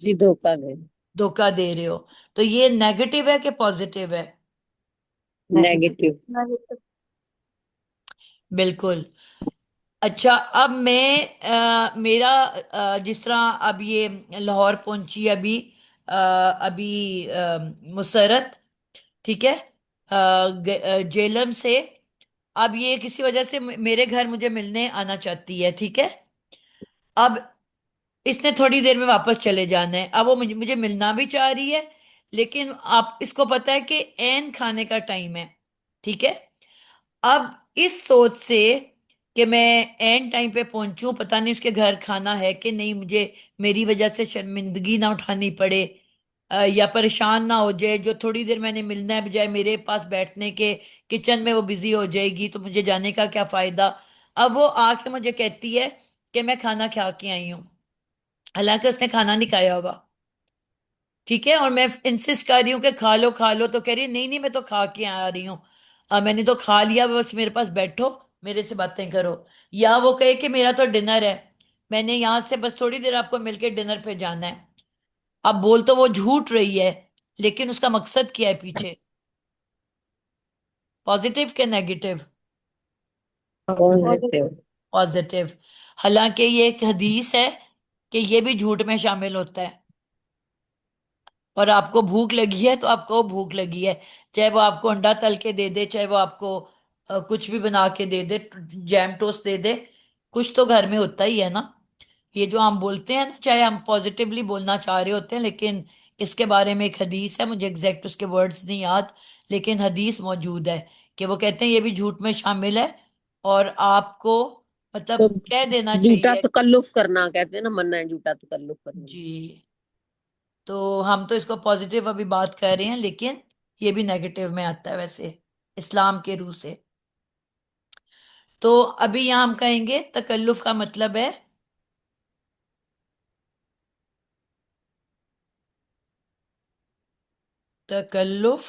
جی دھوکہ دے. دھوکہ دے رہے ہو. تو یہ نیگیٹو ہے کہ پازیٹیو ہے؟ نیگیٹو. بالکل. اچھا، اب میں میرا جس طرح اب یہ لاہور پہنچی ابھی ابھی مسرت، ٹھیک ہے، جیلم سے. اب یہ کسی وجہ سے میرے گھر مجھے ملنے آنا چاہتی ہے، ٹھیک ہے؟ اب اس نے تھوڑی دیر میں واپس چلے جانا ہے. اب وہ مجھے ملنا بھی چاہ رہی ہے، لیکن آپ اس کو پتا ہے کہ این کھانے کا ٹائم ہے، ٹھیک ہے؟ اب اس سوچ سے کہ میں این ٹائم پہ پہنچوں، پتہ نہیں اس کے گھر کھانا ہے کہ نہیں، مجھے میری وجہ سے شرمندگی نہ اٹھانی پڑے یا پریشان نہ ہو جائے، جو تھوڑی دیر میں نے ملنا ہے بجائے میرے پاس بیٹھنے کے کچن میں وہ بزی ہو جائے گی تو مجھے جانے کا کیا فائدہ؟ اب وہ آ کے مجھے کہتی ہے کہ میں کھانا کھا کے آئی ہوں، حالانکہ اس نے کھانا نہیں کھایا ہوگا، ٹھیک ہے؟ اور میں انسسٹ کر رہی ہوں کہ کھا لو کھا لو، تو کہہ رہی نہیں نہیں میں تو کھا کے آ رہی ہوں، میں نے تو کھا لیا، بس میرے پاس بیٹھو میرے سے باتیں کرو. یا وہ کہے کہ میرا تو ڈنر ہے، میں نے یہاں سے بس تھوڑی دیر آپ کو مل کے ڈنر پہ جانا ہے. اب بول تو وہ جھوٹ رہی ہے، لیکن اس کا مقصد کیا ہے پیچھے؟ پازیٹیو کہ نیگیٹو؟ پازیٹیو. پازیٹیو. حالانکہ یہ ایک حدیث ہے کہ یہ بھی جھوٹ میں شامل ہوتا ہے. اور آپ کو بھوک لگی ہے تو آپ کو بھوک لگی ہے، چاہے وہ آپ کو انڈا تل کے دے دے، چاہے وہ آپ کو کچھ بھی بنا کے دے دے، جیم ٹوسٹ دے دے، کچھ تو گھر میں ہوتا ہی ہے نا. یہ جو ہم بولتے ہیں نا، چاہے ہم پازیٹیولی بولنا چاہ رہے ہوتے ہیں، لیکن اس کے بارے میں ایک حدیث ہے، مجھے ایگزیکٹ اس کے ورڈز نہیں یاد، لیکن حدیث موجود ہے کہ وہ کہتے ہیں یہ بھی جھوٹ میں شامل ہے. اور آپ کو مطلب تو کہہ دینا جھوٹا چاہیے. تکلف کرنا کہتے ہیں نا، مننا ہے جھوٹا تکلف کرنا. جی، تو ہم تو اس کو پازیٹیو ابھی بات کر رہے ہیں، لیکن یہ بھی نیگیٹو میں آتا ہے ویسے اسلام کے روح سے. تو ابھی یہاں ہم کہیں گے تکلف کا مطلب ہے تکلف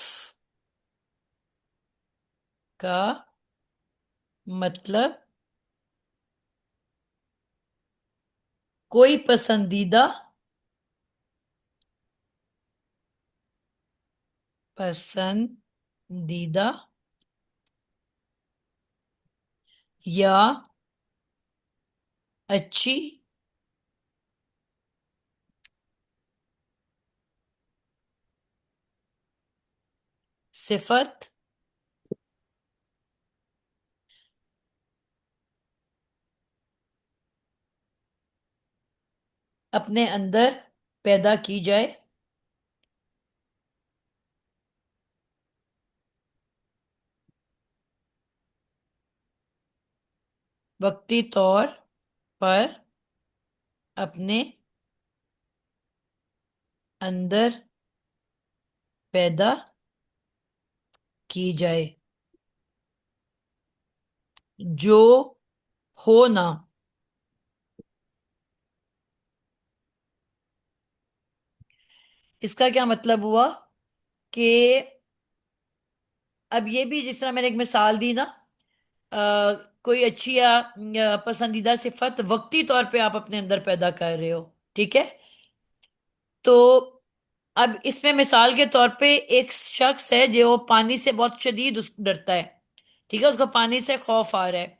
کا مطلب کوئی پسندیدہ یا اچھی صفت اپنے اندر پیدا کی جائے، وقتی طور پر اپنے اندر پیدا کی جائے، جو ہو نا. اس کا کیا مطلب ہوا کہ اب یہ بھی جس طرح میں نے ایک مثال دی نا، کوئی اچھی یا پسندیدہ صفت وقتی طور پہ آپ اپنے اندر پیدا کر رہے ہو، ٹھیک ہے؟ تو اب اس میں مثال کے طور پہ ایک شخص ہے جو پانی سے بہت شدید ڈرتا ہے، ٹھیک ہے، اس کو پانی سے خوف آ رہا ہے،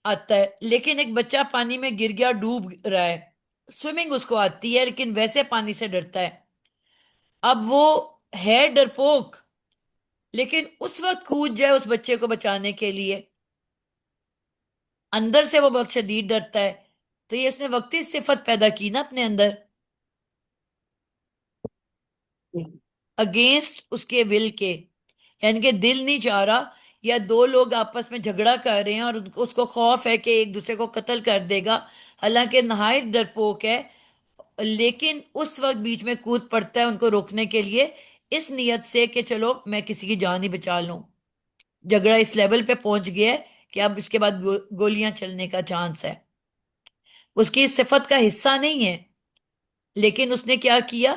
آتا ہے. لیکن ایک بچہ پانی میں گر گیا، ڈوب رہا ہے، سوئمنگ اس کو آتی ہے لیکن ویسے پانی سے ڈرتا ہے. اب وہ ہے ڈرپوک، لیکن اس وقت کود جائے اس بچے کو بچانے کے لیے، اندر سے وہ بہت شدید ڈرتا ہے، تو یہ اس نے وقتی صفت پیدا کی نا اپنے اندر، اگینسٹ اس کے ول کے، یعنی کہ دل نہیں چاہ رہا، یا دو لوگ آپس میں جھگڑا کر رہے ہیں اور اس کو خوف ہے کہ ایک دوسرے کو قتل کر دے گا، حالانکہ نہایت ڈرپوک ہے، لیکن اس وقت بیچ میں کود پڑتا ہے ان کو روکنے کے لیے، اس نیت سے کہ چلو میں کسی کی جان ہی بچا لوں۔ جھگڑا اس لیول پہ پہنچ گیا ہے کہ اب اس کے بعد گولیاں چلنے کا چانس ہے۔ اس کی اس صفت کا حصہ نہیں ہے، لیکن اس نے کیا کیا،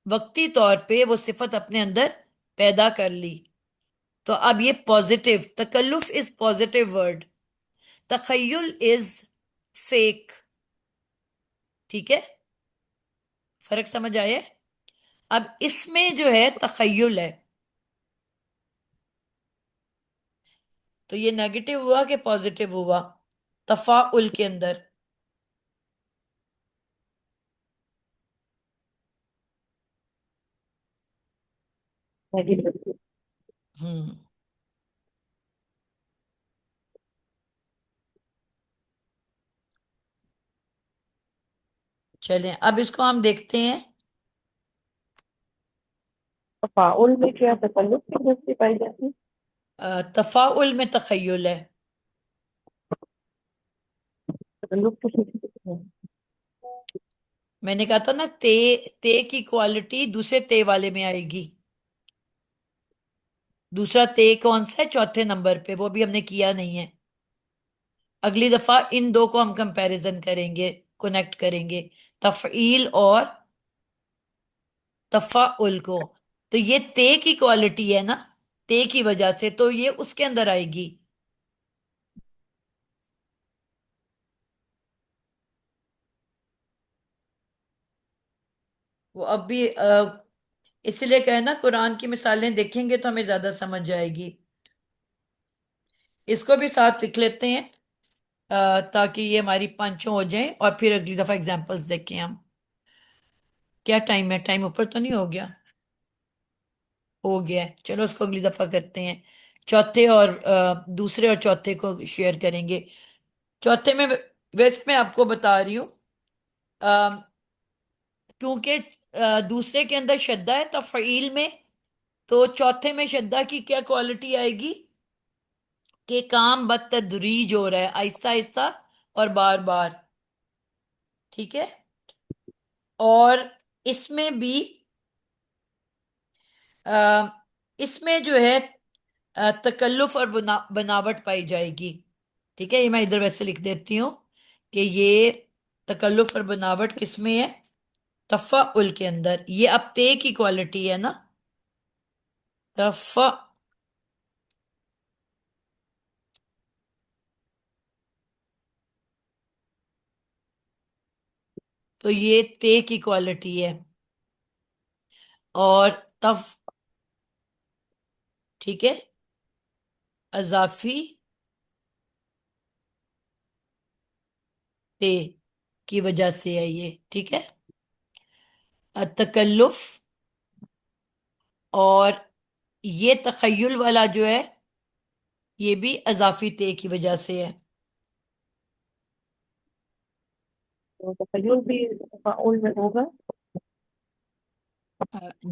وقتی طور پہ وہ صفت اپنے اندر پیدا کر لی۔ تو اب یہ پازیٹیو، تکلف از پازیٹیو ورڈ، تخیل از فیک، ٹھیک ہے، فرق سمجھ آئے؟ اب اس میں جو ہے تخیل ہے، تو یہ نیگیٹو ہوا کہ پازیٹیو ہوا تفاعل کے اندر؟ نیگیٹو۔ ہوں چلیں اب اس کو ہم دیکھتے ہیں۔ تفاعل میں کیا تکلف کی دستی پائی جاتی ہے؟ تفاعل میں تخیل ہے۔ تکلف کسی چیز ہے؟ میں نے کہا تھا نا تے کی کوالٹی دوسرے تے والے میں آئے گی۔ دوسرا تے کون سا ہے؟ چوتھے نمبر پہ، وہ بھی ہم نے کیا نہیں ہے۔ اگلی دفعہ ان دو کو ہم کمپیریزن کریں گے، کنیکٹ کریں گے، تفعیل اور تفاعل کو۔ تو یہ تے کی کوالٹی ہے نا، تے کی وجہ سے، تو یہ اس کے اندر آئے گی۔ وہ اب بھی اس لیے کہ نا قرآن کی مثالیں دیکھیں گے تو ہمیں زیادہ سمجھ آئے گی۔ اس کو بھی ساتھ لکھ لیتے ہیں تاکہ یہ ہماری پانچوں ہو جائیں، اور پھر اگلی دفعہ اگزامپلس دیکھیں ہم۔ کیا ٹائم ہے؟ ٹائم اوپر تو نہیں ہو گیا؟ ہو گیا ہے، چلو اس کو اگلی دفعہ کرتے ہیں۔ چوتھے اور دوسرے اور چوتھے کو شیئر کریں گے۔ چوتھے میں ویسے میں آپ کو بتا رہی ہوں، کیونکہ دوسرے کے اندر شدہ ہے تفعیل میں، تو چوتھے میں شدہ کی کیا کوالٹی آئے گی کہ کام بتدریج ہو رہا ہے، آہستہ آہستہ اور بار بار، ٹھیک ہے۔ اور اس میں بھی اس میں جو ہے تکلف اور بناوٹ پائی جائے گی، ٹھیک ہے۔ یہ میں ادھر ویسے لکھ دیتی ہوں کہ یہ تکلف اور بناوٹ کس میں ہے؟ تفعل کے اندر۔ یہ اب تے کی کوالٹی ہے نا، تو یہ تے کی کوالٹی ہے، اور ٹھیک ہے، اضافی تے کی وجہ سے ہے یہ، ٹھیک ہے۔ تکلف اور یہ تخیل والا جو ہے یہ بھی اضافی تے کی وجہ سے ہے۔ تو تخیل بھی تفاعل میں ہوگا؟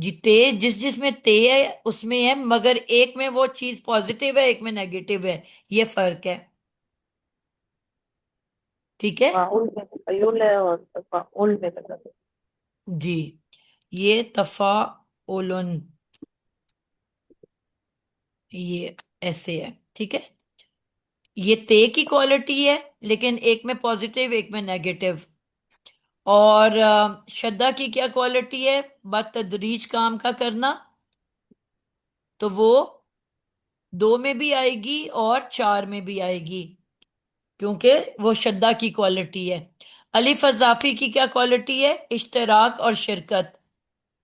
جی تے جس میں تے ہے اس میں ہے، مگر ایک میں وہ چیز پازیٹیو ہے، ایک میں نیگیٹو ہے، یہ فرق ہے، ٹھیک ہے تفاعل میں تخیل ہے اور تفاعل میں تکلف۔ جی۔ یہ تفاعل، یہ ایسے ہے، ٹھیک ہے۔ یہ تے کی کوالٹی ہے، لیکن ایک میں پازیٹیو ایک میں نیگیٹو۔ اور شدہ کی کیا کوالٹی ہے؟ بتدریج کام کا کرنا، تو وہ دو میں بھی آئے گی اور چار میں بھی آئے گی، کیونکہ وہ شدہ کی کوالٹی ہے۔ الف اضافی کی کیا کوالٹی ہے؟ اشتراک اور شرکت۔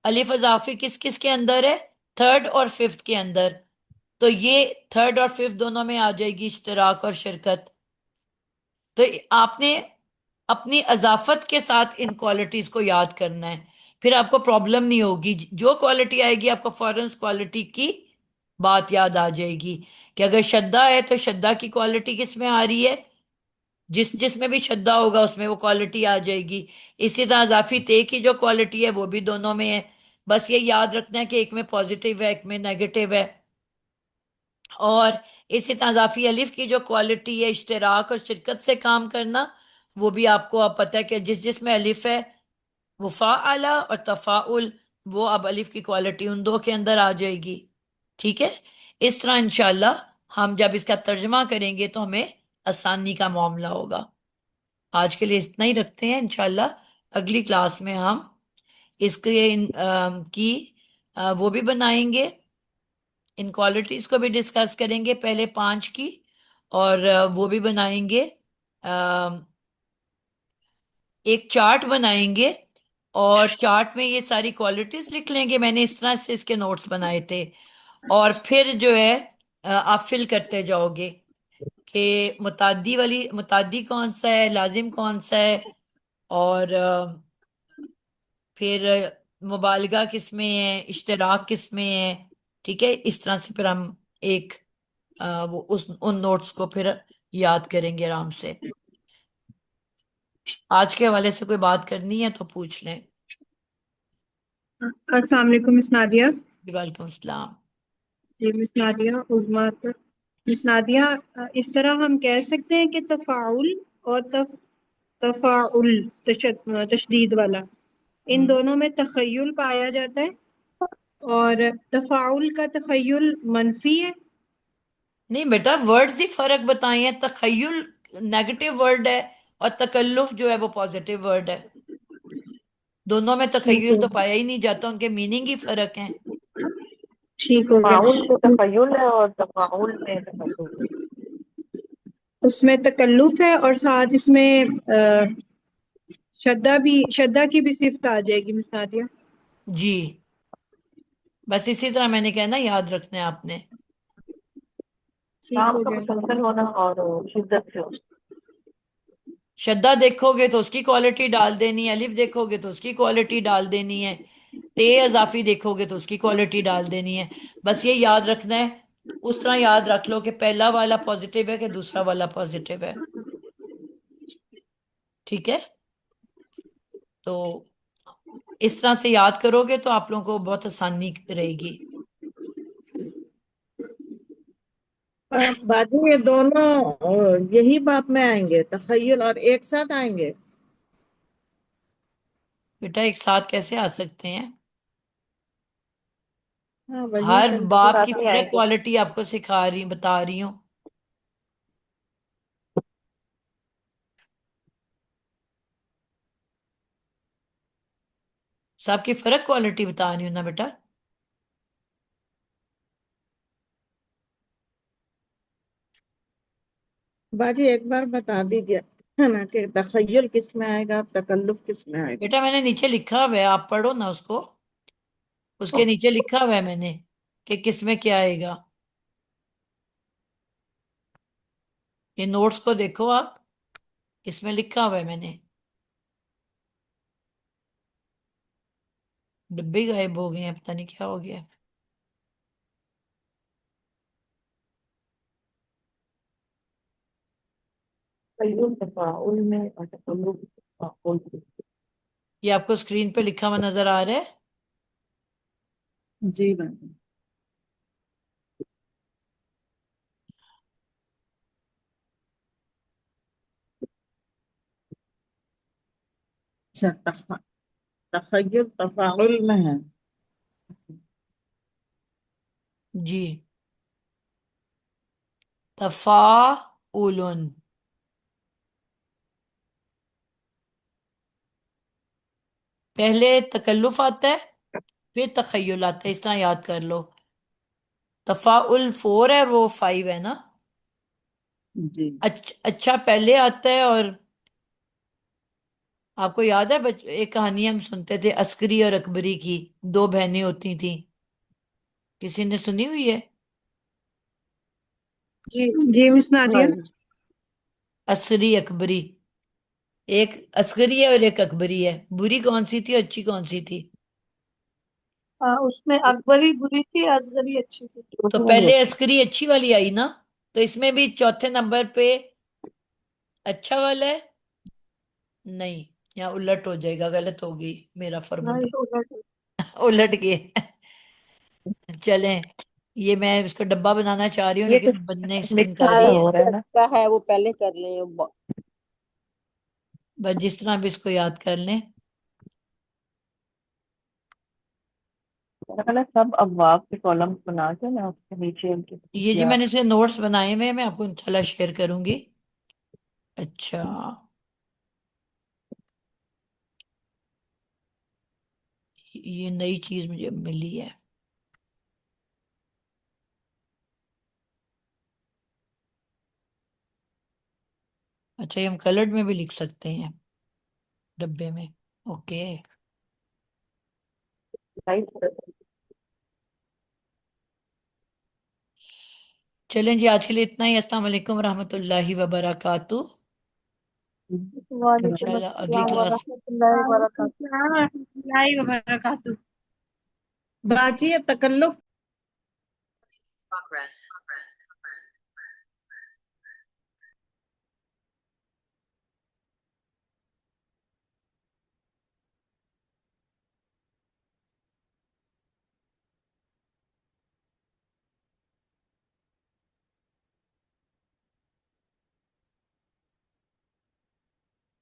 الف اضافی کس کس کے اندر ہے؟ تھرڈ اور ففتھ کے اندر، تو یہ تھرڈ اور ففتھ دونوں میں آ جائے گی اشتراک اور شرکت۔ تو آپ نے اپنی اضافت کے ساتھ ان کوالٹیز کو یاد کرنا ہے، پھر آپ کو پرابلم نہیں ہوگی، جو کوالٹی آئے گی آپ کو فوراً کوالٹی کی بات یاد آ جائے گی کہ اگر شدہ ہے تو شدہ کی کوالٹی کس میں آ رہی ہے، جس میں بھی شدہ ہوگا اس میں وہ کوالٹی آ جائے گی۔ اسی طرح اضافی تے کی جو کوالٹی ہے وہ بھی دونوں میں ہے، بس یہ یاد رکھنا ہے کہ ایک میں پازیٹیو ہے ایک میں نیگیٹو ہے۔ اور اسی طرح اضافی الف کی جو کوالٹی ہے اشتراک اور شرکت سے کام کرنا، وہ بھی آپ کو اب پتہ ہے کہ جس جس میں الف ہے وہ فاعلہ اور تفاعل، وہ اب الف کی کوالٹی ان دو کے اندر آ جائے گی. ٹھیک ہے. اس طرح انشاءاللہ ہم جب اس کا ترجمہ کریں گے تو ہمیں آسانی کا معاملہ ہوگا. آج کے لیے اتنا ہی رکھتے ہیں. انشاءاللہ اگلی کلاس میں ہم اس کے کی وہ بھی بنائیں گے، ان کوالٹیز کو بھی ڈسکس کریں گے، پہلے 5 کی، اور وہ بھی بنائیں گے، ایک چارٹ بنائیں گے، اور چارٹ میں یہ ساری کوالٹیز لکھ لیں گے. میں نے اس طرح سے اس کے نوٹس بنائے تھے. اور پھر جو ہے آپ فل کرتے جاؤ گے کہ متعدی کون سا ہے، لازم کون سا ہے، اور پھر مبالغہ کس میں ہے، اشتراک کس میں ہے. ٹھیک ہے. اس طرح سے پھر ہم ایک ان نوٹس کو پھر یاد کریں گے آرام سے. آج کے حوالے سے کوئی بات کرنی ہے تو پوچھ لیں. السلام علیکم مس نادیہ. وعلیکم السلام. جی مس نادیہ عظمیٰ اختر. مس نادیہ، اس طرح ہم کہہ سکتے ہیں کہ تفاعل اور تفاعل تشدید والا، ان ہم، دونوں میں تخیل پایا جاتا ہے، اور تفاعل کا تخیل منفی ہے. نہیں بیٹا، ورڈز ہی فرق بتائے ہیں. تخیل نیگیٹو ورڈ ہے اور تکلف جو ہے وہ پازیٹیو ورڈ ہے. دونوں میں ٹھیک تخیل ہے، تو پایا ہی نہیں جاتا، ان کے میننگ ہی فرق ہیں. ٹھیک ہو تفاعل میں گیا. تخیل ہے اور تفاعل میں تکلف ہے. اس میں تکلف ہے، اور ساتھ اس میں شدہ کی بھی صفت آ جائے گی مس نادیہ. جی، بس اسی طرح میں نے کہنا یاد رکھنا ہے آپ نے. ٹھیک کام ہو کا گیا. مسلسل ہونا اور شدت سے ہونا. شدہ دیکھو گے تو اس کی کوالٹی ڈال دینی ہے، الف دیکھو گے تو اس کی کوالٹی ڈال دینی ہے، تے اضافی دیکھو گے تو اس کی کوالٹی ڈال دینی ہے. بس یہ یاد رکھنا ہے. اس طرح یاد رکھ لو کہ پہلا والا پازیٹیو ہے کہ دوسرا والا پازیٹیو ہے. ٹھیک ہے. تو اس طرح سے یاد کرو گے تو آپ لوگوں کو بہت آسانی رہے گی. باجی یہ دونوں یہی بات میں آئیں گے، تخیل اور ایک ساتھ آئیں گے؟ بیٹا ایک ساتھ کیسے آ سکتے ہیں؟ ہاں وہی ہر باپ کی ساتھ نہیں آئیں فرق گے. کوالٹی آپ کو سکھا رہی بتا رہی ہوں. سب کی فرق کوالٹی بتا رہی ہوں نا بیٹا. باجی ایک بار بتا دیجیے ہے نا کہ تخیل کس میں آئے گا، تکلف کس میں آئے گا؟ بیٹا میں نے نیچے لکھا ہوا ہے، آپ پڑھو نا اس کو. اس کے نیچے لکھا ہوا ہے میں نے کہ کس میں کیا آئے گا. یہ نوٹس کو دیکھو آپ، اس میں لکھا ہوا ہے میں نے. ڈبے غائب ہو گئے ہیں، پتہ نہیں کیا ہو گیا. تخیل تفاعل میں اور تکلف تفاعل میں. یہ آپ کو اسکرین پہ لکھا ہوا نظر آ رہا ہے. جی باجی. اچھا تخیل تفاعل میں ہے. جی، تفاعل. پہلے تکلف آتا ہے پھر تخیل آتا ہے، اس طرح یاد کر لو. تفاعل 4 ہے، وہ 5 ہے نا. جی اچھا پہلے آتا ہے. اور آپ کو یاد ہے ایک کہانی ہم سنتے تھے عسکری اور اکبری کی، 2 بہنیں ہوتی تھیں. کسی نے سنی ہوئی ہے؟ جی جی مس نادیہ. ہاں عسکری اکبری. ایک عسکری ہے اور ایک اکبری ہے. بری کون سی تھی اور اچھی کون سی تھی؟ اس میں اکبری بری تھی، اصغری اچھی تھی. تو پہلے عسکری اچھی والی آئی نا، تو اس میں بھی چوتھے نمبر پہ اچھا والا ہے. نہیں، یہاں الٹ ہو جائے گا، غلط ہو گئی میرا ہاں فارمولا. یہ الٹ ہے. الٹ گئے. چلیں، یہ میں اس کو ڈبہ بنانا چاہ رہی ہوں یہ لیکن بننے سے مکسر انکاری کا ہے. ہو رہا ہے نا. اچھا ہے وہ پہلے کر لیں. بس جس طرح بھی اس کو یاد کر لیں. میرا خیال ہے سب ابواب کے کالمس بنا کے میں اس کے نیچے ان کی یہ جو میں نے اسے نوٹس بنائے ہوئے ہیں میں آپ کو انشاءاللہ شیئر کروں گی. اچھا یہ نئی چیز مجھے ملی ہے. اچھا یہ ہم کلرڈ میں بھی لکھ سکتے ہیں ڈبے میں. اوکے چلیں جی آج کے لیے اتنا ہی. السلام علیکم ورحمۃ اللہ وبرکاتہ. وعلیکم انشاءاللہ اگلی السلام کلاس. ورحمۃ اللہ وعلیکم وبرکاتہ. السلام ورحمۃ اللہ وبرکاتہ. باجی تکلف